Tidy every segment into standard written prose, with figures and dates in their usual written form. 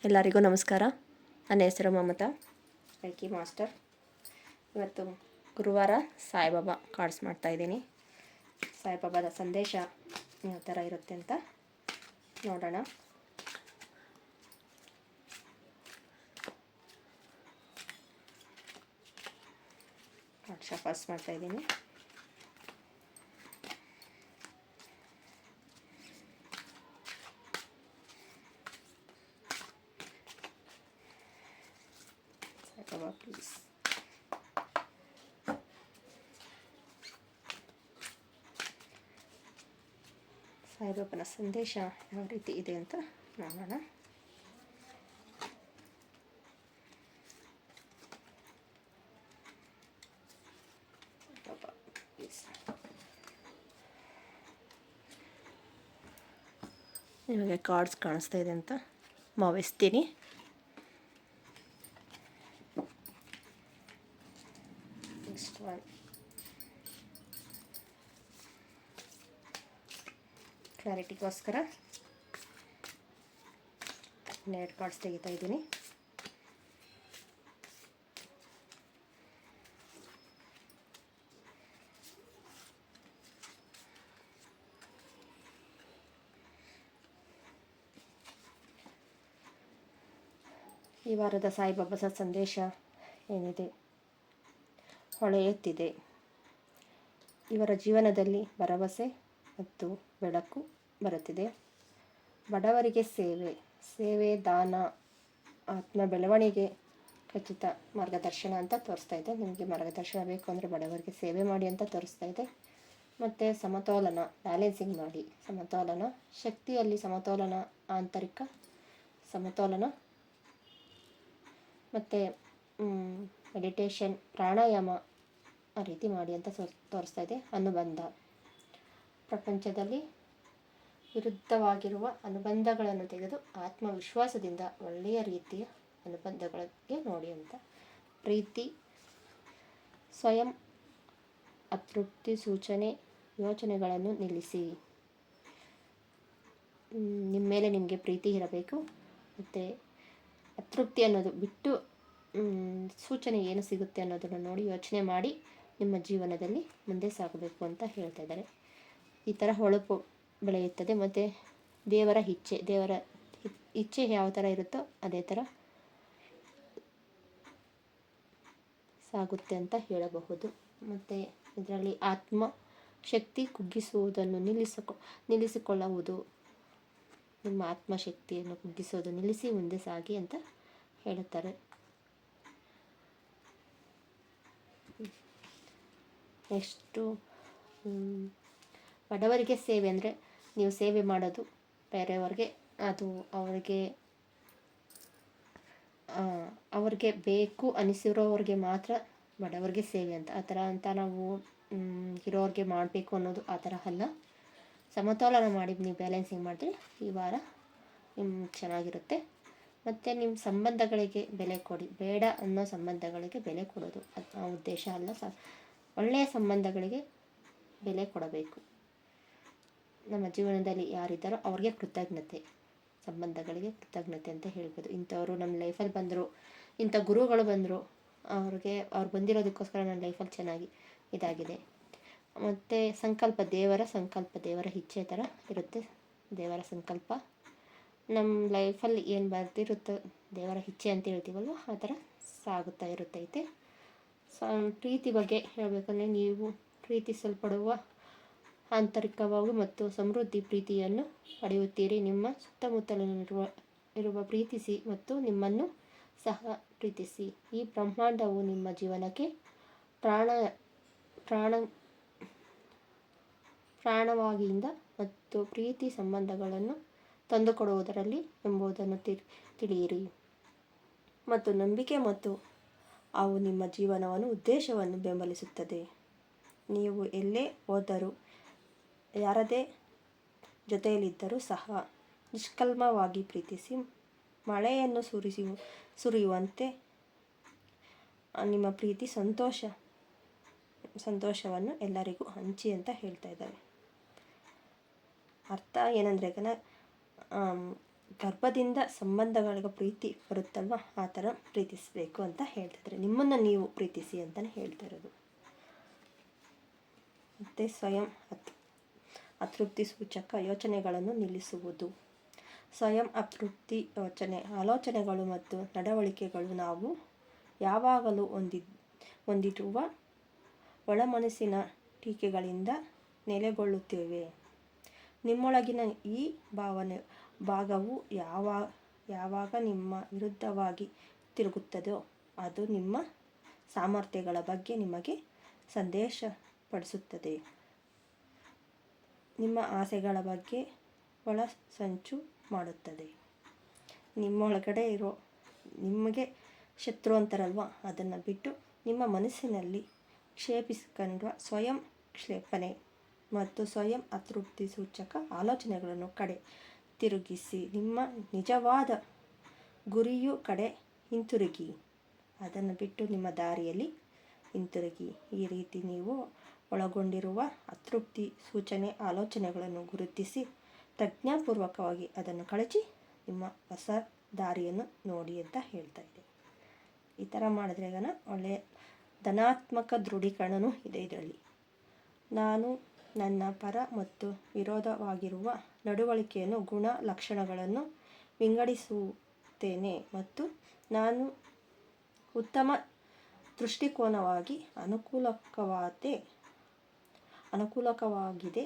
ಎಲ್ಲರಿಗೂ ನಮಸ್ಕಾರ. ನನ್ನ ಹೆಸರು ಮಮತಾ, ರೇಖಿ ಮಾಸ್ಟರ್. ಇವತ್ತು ಗುರುವಾರ ಸಾಯಿಬಾಬಾ ಕಾರ್ಡ್ಸ್ ಮಾಡ್ತಾಯಿದ್ದೀನಿ. ಸಾಯಿಬಾಬಾದ ಸಂದೇಶ ಯಾವ ಥರ ಇರುತ್ತೆ ಅಂತ ನೋಡೋಣ. ಕಾರ್ಡ್ ಶಫಲ್ಸ್ ಮಾಡ್ತಾಯಿದ್ದೀನಿ. ಸಾಯಿಬಾಬಾ ಪ್ಲೀಸ್. ಸಾಯಿಬಾಬನ ಸಂದೇಶ ಯಾವ ರೀತಿ ಇದೆ ಅಂತ ನೋಡೋಣ. ನಿಮಗೆ ಕಾರ್ಡ್ಸ್ ಕಾಣಿಸ್ತಾ ಇದೆ ಅಂತ ಭಾವಿಸ್ತೀನಿ. ನೆಕ್ಸ್ಟ್ ಒನ್ ಕ್ಲಾರಿಟಿಗೋಸ್ಕರ 2 ಕಾರ್ಡ್ಸ್ ತೆಗಿತಾ ಇದ್ದೀನಿ. ಈ ವಾರದ ಸಾಯಿಬಾಬಾ ಸಂದೇಶ ಏನಿದೆ? ಹೊಳೆಯುತ್ತಿದೆ. ಇವರ ಜೀವನದಲ್ಲಿ ಭರವಸೆ ಮತ್ತು ಬೆಳಕು ಬರುತ್ತಿದೆ. ಬಡವರಿಗೆ ಸೇವೆ, ದಾನ, ಆತ್ಮ ಬೆಳವಣಿಗೆ, ಖಚಿತ ಮಾರ್ಗದರ್ಶನ ಅಂತ ತೋರಿಸ್ತಾ ಇದೆ. ನಿಮಗೆ ಮಾರ್ಗದರ್ಶನ ಬೇಕು ಅಂದರೆ ಬಡವರಿಗೆ ಸೇವೆ ಮಾಡಿ ಅಂತ ತೋರಿಸ್ತಾ ಇದೆ. ಮತ್ತು ಸಮತೋಲನ, ಬ್ಯಾಲೆನ್ಸಿಂಗ್ ಮಾಡಿ. ಸಮತೋಲನ, ಶಕ್ತಿಯಲ್ಲಿ ಸಮತೋಲನ, ಆಂತರಿಕ ಸಮತೋಲನ, ಮತ್ತು ಮೆಡಿಟೇಷನ್, ಪ್ರಾಣಾಯಾಮ ಆ ರೀತಿ ಮಾಡಿ ಅಂತ ತೋರಿಸ್ತಾ ಇದೆ. ಅನುಬಂಧ, ಪ್ರಪಂಚದಲ್ಲಿ ವಿರುದ್ಧವಾಗಿರುವ ಅನುಬಂಧಗಳನ್ನು ತೆಗೆದು ಆತ್ಮವಿಶ್ವಾಸದಿಂದ ಒಳ್ಳೆಯ ರೀತಿಯ ಅನುಬಂಧಗಳಿಗೆ ನೋಡಿ ಅಂತ. ಪ್ರೀತಿ, ಸ್ವಯಂ ಅತೃಪ್ತಿ ಸೂಚನೆ, ಯೋಚನೆಗಳನ್ನು ನಿಲ್ಲಿಸಿ. ನಿಮ್ಮ ಮೇಲೆ ನಿಮಗೆ ಪ್ರೀತಿ ಇರಬೇಕು. ಮತ್ತು ಅತೃಪ್ತಿ ಅನ್ನೋದು ಬಿಟ್ಟು ಸೂಚನೆ ಏನು ಸಿಗುತ್ತೆ ಅನ್ನೋದನ್ನು ನೋಡಿ ಯೋಚನೆ ಮಾಡಿ ನಿಮ್ಮ ಜೀವನದಲ್ಲಿ ಮುಂದೆ ಸಾಗಬೇಕು ಅಂತ ಹೇಳ್ತಾ ಇದ್ದಾರೆ. ಈ ಥರ ಹೊಳಪು ಬೆಳೆಯುತ್ತದೆ. ಮತ್ತು ದೇವರ ಇಚ್ಛೆ ಯಾವ ಥರ ಇರುತ್ತೋ ಅದೇ ಥರ ಸಾಗುತ್ತೆ ಅಂತ ಹೇಳಬಹುದು. ಮತ್ತು ಇದರಲ್ಲಿ ಆತ್ಮ ಶಕ್ತಿ ಕುಗ್ಗಿಸುವುದನ್ನು ನಿಲ್ಲಿಸಿಕೊಳ್ಳುವುದು. ನಿಮ್ಮ ಆತ್ಮಶಕ್ತಿಯನ್ನು ಕುಗ್ಗಿಸೋದು ನಿಲ್ಲಿಸಿ ಮುಂದೆ ಸಾಗಿ ಅಂತ ಹೇಳುತ್ತಾರೆ. ನೆಕ್ಸ್ಟು ಬಡವರಿಗೆ ಸೇವೆ ಅಂದರೆ ನೀವು ಸೇವೆ ಮಾಡೋದು ಬೇರೆಯವ್ರಿಗೆ, ಅದು ಅವ್ರಿಗೆ ಬೇಕು ಅನಿಸಿರೋವ್ರಿಗೆ ಮಾತ್ರ ಬಡವರಿಗೆ ಸೇವೆ ಅಂತ. ಆ ಥರ ಅಂತ ನಾವು ಇರೋರಿಗೆ ಮಾಡಬೇಕು ಅನ್ನೋದು ಆ ಥರ ಅಲ್ಲ. ಸಮತೋಲನ ಮಾಡಿ ನೀವು ಬ್ಯಾಲೆನ್ಸಿಂಗ್ ಮಾಡಿದ್ರೆ ಈ ವಾರ ಚೆನ್ನಾಗಿರುತ್ತೆ. ಮತ್ತು ನಿಮ್ಮ ಸಂಬಂಧಗಳಿಗೆ ಬೆಲೆ ಕೊಡಿ. ಬೇಡ ಅನ್ನೋ ಸಂಬಂಧಗಳಿಗೆ ಬೆಲೆ ಕೊಡೋದು ಅದು ಆ ಉದ್ದೇಶ ಅಲ್ಲ. ಒಳ್ಳೆಯ ಸಂಬಂಧಗಳಿಗೆ ಬೆಲೆ ಕೊಡಬೇಕು. ನಮ್ಮ ಜೀವನದಲ್ಲಿ ಯಾರಿದ್ದಾರೋ ಅವ್ರಿಗೆ ಕೃತಜ್ಞತೆ, ಸಂಬಂಧಗಳಿಗೆ ಕೃತಜ್ಞತೆ ಅಂತ ಹೇಳ್ಬೋದು. ಇಂಥವರು ನಮ್ಮ ಲೈಫಲ್ಲಿ ಬಂದರು, ಇಂಥ ಗುರುಗಳು ಬಂದರು, ಅವ್ರು ಬಂದಿರೋದಕ್ಕೋಸ್ಕರ ನನ್ನ ಲೈಫಲ್ಲಿ ಚೆನ್ನಾಗಿ ಇದಾಗಿದೆ. ಮತ್ತು ಸಂಕಲ್ಪ, ದೇವರ ಇಚ್ಛೆ ಥರ ಇರುತ್ತೆ. ದೇವರ ಸಂಕಲ್ಪ ನಮ್ಮ ಲೈಫಲ್ಲಿ ಏನು ಬರ್ತಿರುತ್ತೋ ದೇವರ ಇಚ್ಛೆ ಅಂತ ಹೇಳ್ತೀವಲ್ವ ಆ ಥರ ಸಾಗುತ್ತಾ ಇರುತ್ತೈತೆ. ಪ್ರೀತಿ ಬಗ್ಗೆ ಹೇಳಬೇಕಂದ್ರೆ, ನೀವು ಪ್ರೀತಿಸಲ್ಪಡುವ ಆಂತರಿಕವಾಗಿ ಮತ್ತು ಸಮೃದ್ಧಿ ಪ್ರೀತಿಯನ್ನು ಪಡೆಯುತ್ತೀರಿ. ನಿಮ್ಮ ಸುತ್ತಮುತ್ತಲಿರುವ ಪ್ರೀತಿಸಿ ಮತ್ತು ನಿಮ್ಮನ್ನು ಸಹ ಪ್ರೀತಿಸಿ. ಈ ಬ್ರಹ್ಮಾಂಡವು ನಿಮ್ಮ ಜೀವನಕ್ಕೆ ಪ್ರಾಣವಾಗಿಂದ ಮತ್ತು ಪ್ರೀತಿ ಸಂಬಂಧಗಳನ್ನು ತಂದುಕೊಡುವುದರಲ್ಲಿ ಎಂಬುದನ್ನು ತಿಳಿಯಿರಿ. ಮತ್ತು ನಂಬಿಕೆ ಮತ್ತು ಅವು ನಿಮ್ಮ ಜೀವನವನ್ನು ಉದ್ದೇಶವನ್ನು ಬೆಂಬಲಿಸುತ್ತದೆ. ನೀವು ಎಲ್ಲೇ ಹೋದರೂ, ಯಾರದೇ ಜೊತೆಯಲ್ಲಿದ್ದರೂ ಸಹ ನಿಷ್ಕಲ್ಮವಾಗಿ ಪ್ರೀತಿಸಿ. ಮಳೆಯನ್ನು ಸುರಿಯುವಂತೆ ನಿಮ್ಮ ಪ್ರೀತಿ ಸಂತೋಷವನ್ನು ಎಲ್ಲರಿಗೂ ಹಂಚಿ ಅಂತ ಹೇಳ್ತಾ ಇದ್ದಾರೆ. ಅರ್ಥ ಏನಂದರೆ ಗರ್ಭದಿಂದ ಸಂಬಂಧಗಳಿಗೆ ಪ್ರೀತಿ ಬರುತ್ತಲ್ವ, ಆ ಥರ ಪ್ರೀತಿಸಬೇಕು ಅಂತ ಹೇಳ್ತಿದ್ದಾರೆ. ನಿಮ್ಮನ್ನು ನೀವು ಪ್ರೀತಿಸಿ ಅಂತಲೇ ಹೇಳ್ತಾ ಇರೋದು. ಮತ್ತು ಸ್ವಯಂ ಅತೃಪ್ತಿ ಸೂಚಕ ಯೋಚನೆಗಳನ್ನು ನಿಲ್ಲಿಸುವುದು. ಸ್ವಯಂ ಅತೃಪ್ತಿ ಆಲೋಚನೆಗಳು ಮತ್ತು ನಡವಳಿಕೆಗಳು ನಾವು ಯಾವಾಗಲೂ ಹೊಂದಿರುವ ಒಳಮನಸ್ಸಿನ ಟೀಕೆಗಳಿಂದ ನೆಲೆಗೊಳ್ಳುತ್ತೇವೆ. ನಿಮ್ಮೊಳಗಿನ ಈ ಭಾಗವು ಯಾವಾಗ ನಿಮ್ಮ ವಿರುದ್ಧವಾಗಿ ತಿರುಗುತ್ತದೋ ಅದು ನಿಮ್ಮ ಸಾಮರ್ಥ್ಯಗಳ ಬಗ್ಗೆ ನಿಮಗೆ ಸಂದೇಶ ಪಡಿಸುತ್ತದೆ. ನಿಮ್ಮ ಆಸೆಗಳ ಬಗ್ಗೆ ಒಳಸಂಚು ಮಾಡುತ್ತದೆ. ನಿಮ್ಮೊಳಗಡೆ ಇರೋ ನಿಮಗೆ ಶತ್ರು ಅಂತಾರಲ್ವ, ಅದನ್ನು ಬಿಟ್ಟು ನಿಮ್ಮ ಮನಸ್ಸಿನಲ್ಲಿ ಕ್ಷೇಪಿಸಿಕೊಂಡ ಸ್ವಯಂ ಕ್ಷೇಪಣೆ ಮತ್ತು ಸ್ವಯಂ ಅತೃಪ್ತಿ ಸೂಚಕ ಆಲೋಚನೆಗಳನ್ನು ಕಡೆ ತಿರುಗಿಸಿ ನಿಮ್ಮ ನಿಜವಾದ ಗುರಿಯು ಕಡೆ ಹಿಂತಿರುಗಿ. ಅದನ್ನು ಬಿಟ್ಟು ನಿಮ್ಮ ದಾರಿಯಲ್ಲಿ ಹಿಂತಿರುಗಿ. ಈ ರೀತಿ ನೀವು ಒಳಗೊಂಡಿರುವ ಅತೃಪ್ತಿ ಸೂಚನೆ ಆಲೋಚನೆಗಳನ್ನು ಗುರುತಿಸಿ ಪ್ರಜ್ಞಾಪೂರ್ವಕವಾಗಿ ಅದನ್ನು ಕಳಚಿ ನಿಮ್ಮ ಹೊಸ ದಾರಿಯನ್ನು ನೋಡಿ ಅಂತ ಹೇಳ್ತಾ ಇದೆ. ಈ ಥರ ಮಾಡಿದ್ರೆ ಒಳ್ಳೆಯ ಧನಾತ್ಮಕ ದೃಢೀಕರಣವೂ ಇದೆ ಇದರಲ್ಲಿ. ನಾನು ನನ್ನ ಪರ ಮತ್ತು ವಿರೋಧವಾಗಿರುವ ನಡವಳಿಕೆಯನ್ನು ಗುಣ ಲಕ್ಷಣಗಳನ್ನು ವಿಂಗಡಿಸುತ್ತೇನೆ ಮತ್ತು ನಾನು ಉತ್ತಮ ದೃಷ್ಟಿಕೋನವಾಗಿ ಅನುಕೂಲಕವಾಗಿದೆ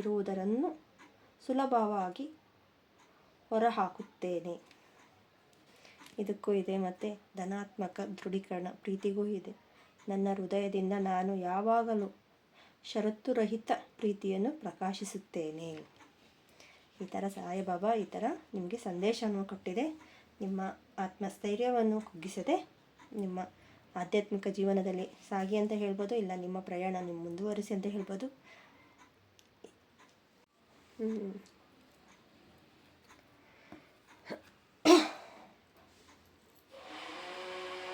ಇರುವುದನ್ನು ಸುಲಭವಾಗಿ ಹೊರಹಾಕುತ್ತೇನೆ. ಇದಕ್ಕೂ ಇದೆ. ಮತ್ತು ಧನಾತ್ಮಕ ದೃಢೀಕರಣ ಪ್ರೀತಿಗೂ ಇದೆ. ನನ್ನ ಹೃದಯದಿಂದ ನಾನು ಯಾವಾಗಲೂ ಷರತ್ತುರಹಿತ ಪ್ರೀತಿಯನ್ನು ಪ್ರಕಾಶಿಸುತ್ತೇನೆ. ಈ ಥರ ಸಾಯಿಬಾಬಾ ಈ ಥರ ನಿಮಗೆ ಸಂದೇಶವನ್ನು ಕೊಟ್ಟಿದೆ. ನಿಮ್ಮ ಆತ್ಮಸ್ಥೈರ್ಯವನ್ನು ಕುಗ್ಗಿಸದೆ ನಿಮ್ಮ ಆಧ್ಯಾತ್ಮಿಕ ಜೀವನದಲ್ಲಿ ಸಾಗಿ ಅಂತ ಹೇಳ್ಬೋದು, ಇಲ್ಲ ನಿಮ್ಮ ಪ್ರಯಾಣ ನಿಮ್ಮ ಮುಂದುವರಿಸಿ ಅಂತ ಹೇಳ್ಬೋದು.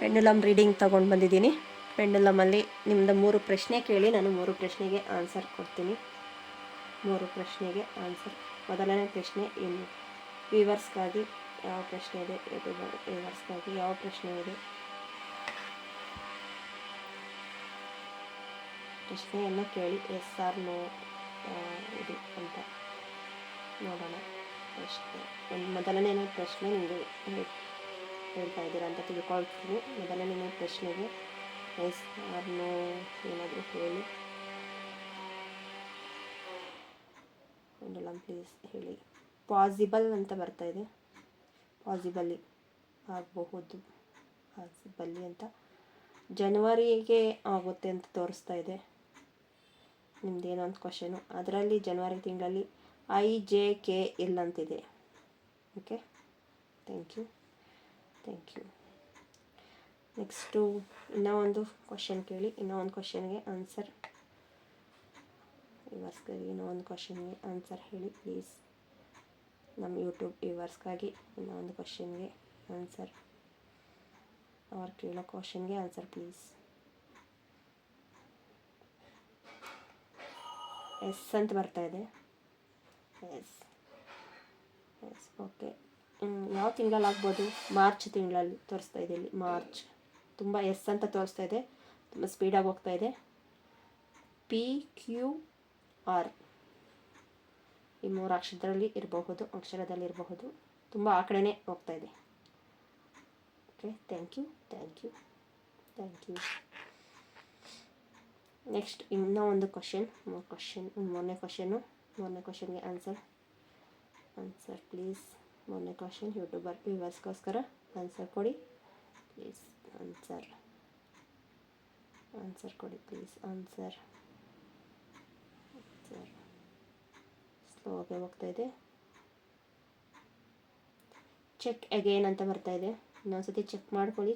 ಪೆಂಡುಲಮ್ ರೀಡಿಂಗ್ ತೊಗೊಂಡು ಬಂದಿದ್ದೀನಿ. ಪೆಂಡುಲಮಲ್ಲಿ ನಿಮ್ಮದು 3 ಪ್ರಶ್ನೆ ಕೇಳಿ ನಾನು 3 ಪ್ರಶ್ನೆಗೆ ಆನ್ಸರ್ ಕೊಡ್ತೀನಿ. 3 ಪ್ರಶ್ನೆಗೆ ಆನ್ಸರ್. ಮೊದಲನೇ ಪ್ರಶ್ನೆ ವ್ಯೂವರ್ಸ್ಗಾಗಿ ಯಾವ ಪ್ರಶ್ನೆ ಇದೆ, ಯೂಟ್ಯೂಬರ್ ವ್ಯೂವರ್ಸ್ಗಾಗಿ ಯಾವ ಪ್ರಶ್ನೆ ಇದೆ, ಪ್ರಶ್ನೆಯನ್ನು ಕೇಳಿ ಎಸ್ ಆರ್ ನೋ ಇದು ಅಂತ ನೋಡೋಣ. ಪ್ರಶ್ನೆ ಮೊದಲನೇ ಪ್ರಶ್ನೆ ನಿಮಗೆ ಹೇಳ್ತಾ ಇದ್ದೀರಾ ಅಂತ ತಿಳ್ಕೊಳ್ತೀನಿ. ಮೊದಲನೇ ಪ್ರಶ್ನೆಗೆ ಎಸ್ ಆರ್ ನೋ ಏನಾದರೂ ಹೇಳಿ. ಪೆಂಡುಲಮ್ ಪ್ಲೀಸ್ ಹೇಳಿ. ಪಾಸಿಬಲ್ ಅಂತ ಬರ್ತಾ ಇದೆ. ಪಾಸಿಬಲಿ ಆಗಬಹುದು, ಪಾಸಿಬಲಿ ಅಂತ ಜನವರಿಗೆ ಆಗುತ್ತೆ ಅಂತ ತೋರಿಸ್ತಾ ಇದೆ. ನಿಮ್ದೇನೋ ಒಂದು ಕ್ವಶನು, ಅದರಲ್ಲಿ ಜನವರಿ ತಿಂಗಳಲ್ಲಿ IJKL ಅಂತಿದೆ. Okay, thank you. ನೆಕ್ಸ್ಟು ಇನ್ನೂ ಒಂದು ಕ್ವಶನ್ ಕೇಳಿ. ಇನ್ನೂ ಒಂದು ಕ್ವಶನ್ಗೆ ಆನ್ಸರ್ ವ್ಯೂವರ್ಸ್ಗಾಗಿ ಇನ್ನೂ ಒಂದು ಕ್ವಶನ್ಗೆ ಆನ್ಸರ್ ಹೇಳಿ ಪ್ಲೀಸ್. ನಮ್ಮ ಯೂಟ್ಯೂಬ್ ವ್ಯೂವರ್ಸ್ಗಾಗಿ ಇನ್ನೂ ಒಂದು ಕ್ವಶನ್ಗೆ ಆನ್ಸರ್, ಅವ್ರು ಕೇಳೋ ಕ್ವಶನ್ಗೆ ಆನ್ಸರ್ ಪ್ಲೀಸ್. ಎಸ್ ಅಂತ ಬರ್ತಾ ಇದೆ. Yes okay. ಯಾವ ತಿಂಗಳಲ್ಲಿ ಆಗ್ಬೋದು? ಮಾರ್ಚ್ ತಿಂಗಳಲ್ಲಿ ತೋರಿಸ್ತಾ ಇದೆ ಇಲ್ಲಿ. ಮಾರ್ಚ್ ತುಂಬ ಎಸ್ ಅಂತ ತೋರಿಸ್ತಾ ಇದೆ, ತುಂಬ ಸ್ಪೀಡಾಗಿ ಹೋಗ್ತಾ ಇದೆ. PQR ಈ 3 ಅಕ್ಷರದಲ್ಲಿ ಇರಬಹುದು, ತುಂಬ ಆ ಕಡೆನೇ ಹೋಗ್ತಾ ಇದೆ. Okay, thank you. ನೆಕ್ಸ್ಟ್ ಇನ್ನೂ ಒಂದು ಮೂರನೇ ಕ್ವಶನ್ಗೆ ಆನ್ಸರ್ ಪ್ಲೀಸ್. ಮೂರನೇ ಕ್ವಶನ್ ಯೂಟ್ಯೂಬರ್ ವ್ಯೂವರ್ಸ್ಗೋಸ್ಕರ ಆನ್ಸರ್ ಕೊಡಿ ಪ್ಲೀಸ್. ಆನ್ಸರ್ ಕೊಡಿ ಪ್ಲೀಸ್. ಆನ್ಸರ್ ಸ್ಲೋಗೆ ಹೋಗ್ತಾ ಇದೆ. ಚೆಕ್ ಅಗೇನ್ ಅಂತ ಬರ್ತಾ ಇದೆ. ಇನ್ನೊಂದ್ಸತಿ ಚೆಕ್ ಮಾಡ್ಕೊಳ್ಳಿ.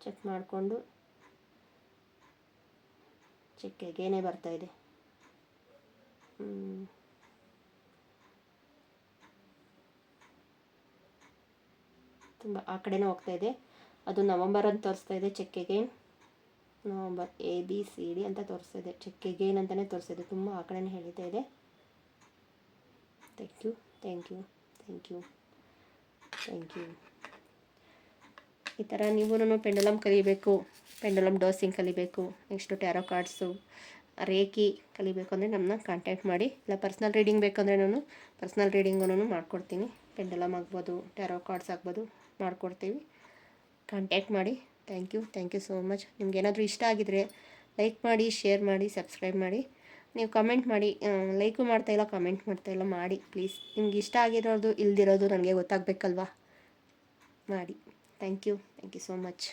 ಚೆಕ್ ಮಾಡಿಕೊಂಡು ಚೆಕ್ ಅಗೇನೇ ಬರ್ತಾ ಇದೆ. ತುಂಬ ಆ ಕಡೆನೇ ಹೋಗ್ತಾ ಇದೆ. ಅದು ನವಂಬರ್ ಅಂತ ತೋರಿಸ್ತಾ ಇದೆ. ಚೆಕ್ ಅಗೇನ್ ನವಂಬರ್ ABCD ಅಂತ ತೋರಿಸ್ತಾ ಇದೆ. ಚೆಕ್ ಅಗೇನ್ ಅಂತಲೇ ತೋರಿಸ್ತಾ ಇದೆ. ತುಂಬ ಆ ಕಡೆನೇ ಹೇಳ್ತಾ ಇದೆ. Thank you. Thank you. Thank you. ಈ ಥರ ನೀವು ಪೆಂಡಲಮ್ ಕಲಿಬೇಕು, ಪೆಂಡಲಮ್ ಡೋಸಿಂಗ್ ಕಲಿಬೇಕು, ನೆಕ್ಸ್ಟು ಟ್ಯಾರೋ ಕಾರ್ಡ್ಸು, ರೇಖಿ ಕಲಿಬೇಕು ಅಂದರೆ ನಮ್ಮನ್ನ ಕಾಂಟ್ಯಾಕ್ಟ್ ಮಾಡಿ. ಇಲ್ಲ ಪರ್ಸ್ನಲ್ ರೀಡಿಂಗ್ ಬೇಕಂದರೆ ನಾನು ಪರ್ಸ್ನಲ್ ರೀಡಿಂಗೂ ಮಾಡ್ಕೊಡ್ತೀನಿ. ಪೆಂಡಲಮ್ ಆಗ್ಬೋದು, ಟ್ಯಾರೋ ಕಾರ್ಡ್ಸ್ ಆಗ್ಬೋದು, ಮಾಡಿಕೊಡ್ತೀವಿ. ಕಾಂಟ್ಯಾಕ್ಟ್ ಮಾಡಿ. Thank you so much. ನಿಮ್ಗೇನಾದರೂ ಇಷ್ಟ ಆಗಿದರೆ ಲೈಕ್ ಮಾಡಿ, ಶೇರ್ ಮಾಡಿ, ಸಬ್ಸ್ಕ್ರೈಬ್ ಮಾಡಿ. ನೀವು ಕಮೆಂಟ್ ಮಾಡಿ. ಲೈಕು ಮಾಡ್ತಾಯಿಲ್ಲ, ಕಮೆಂಟ್ ಮಾಡ್ತಾಯಿಲ್ಲ, ಮಾಡಿ ಪ್ಲೀಸ್. ನಿಮ್ಗೆ ಇಷ್ಟ ಆಗಿರೋದು ಇಲ್ದಿರೋದು ನನಗೆ ಗೊತ್ತಾಗಬೇಕಲ್ವಾ, ಮಾಡಿ. Thank you so much.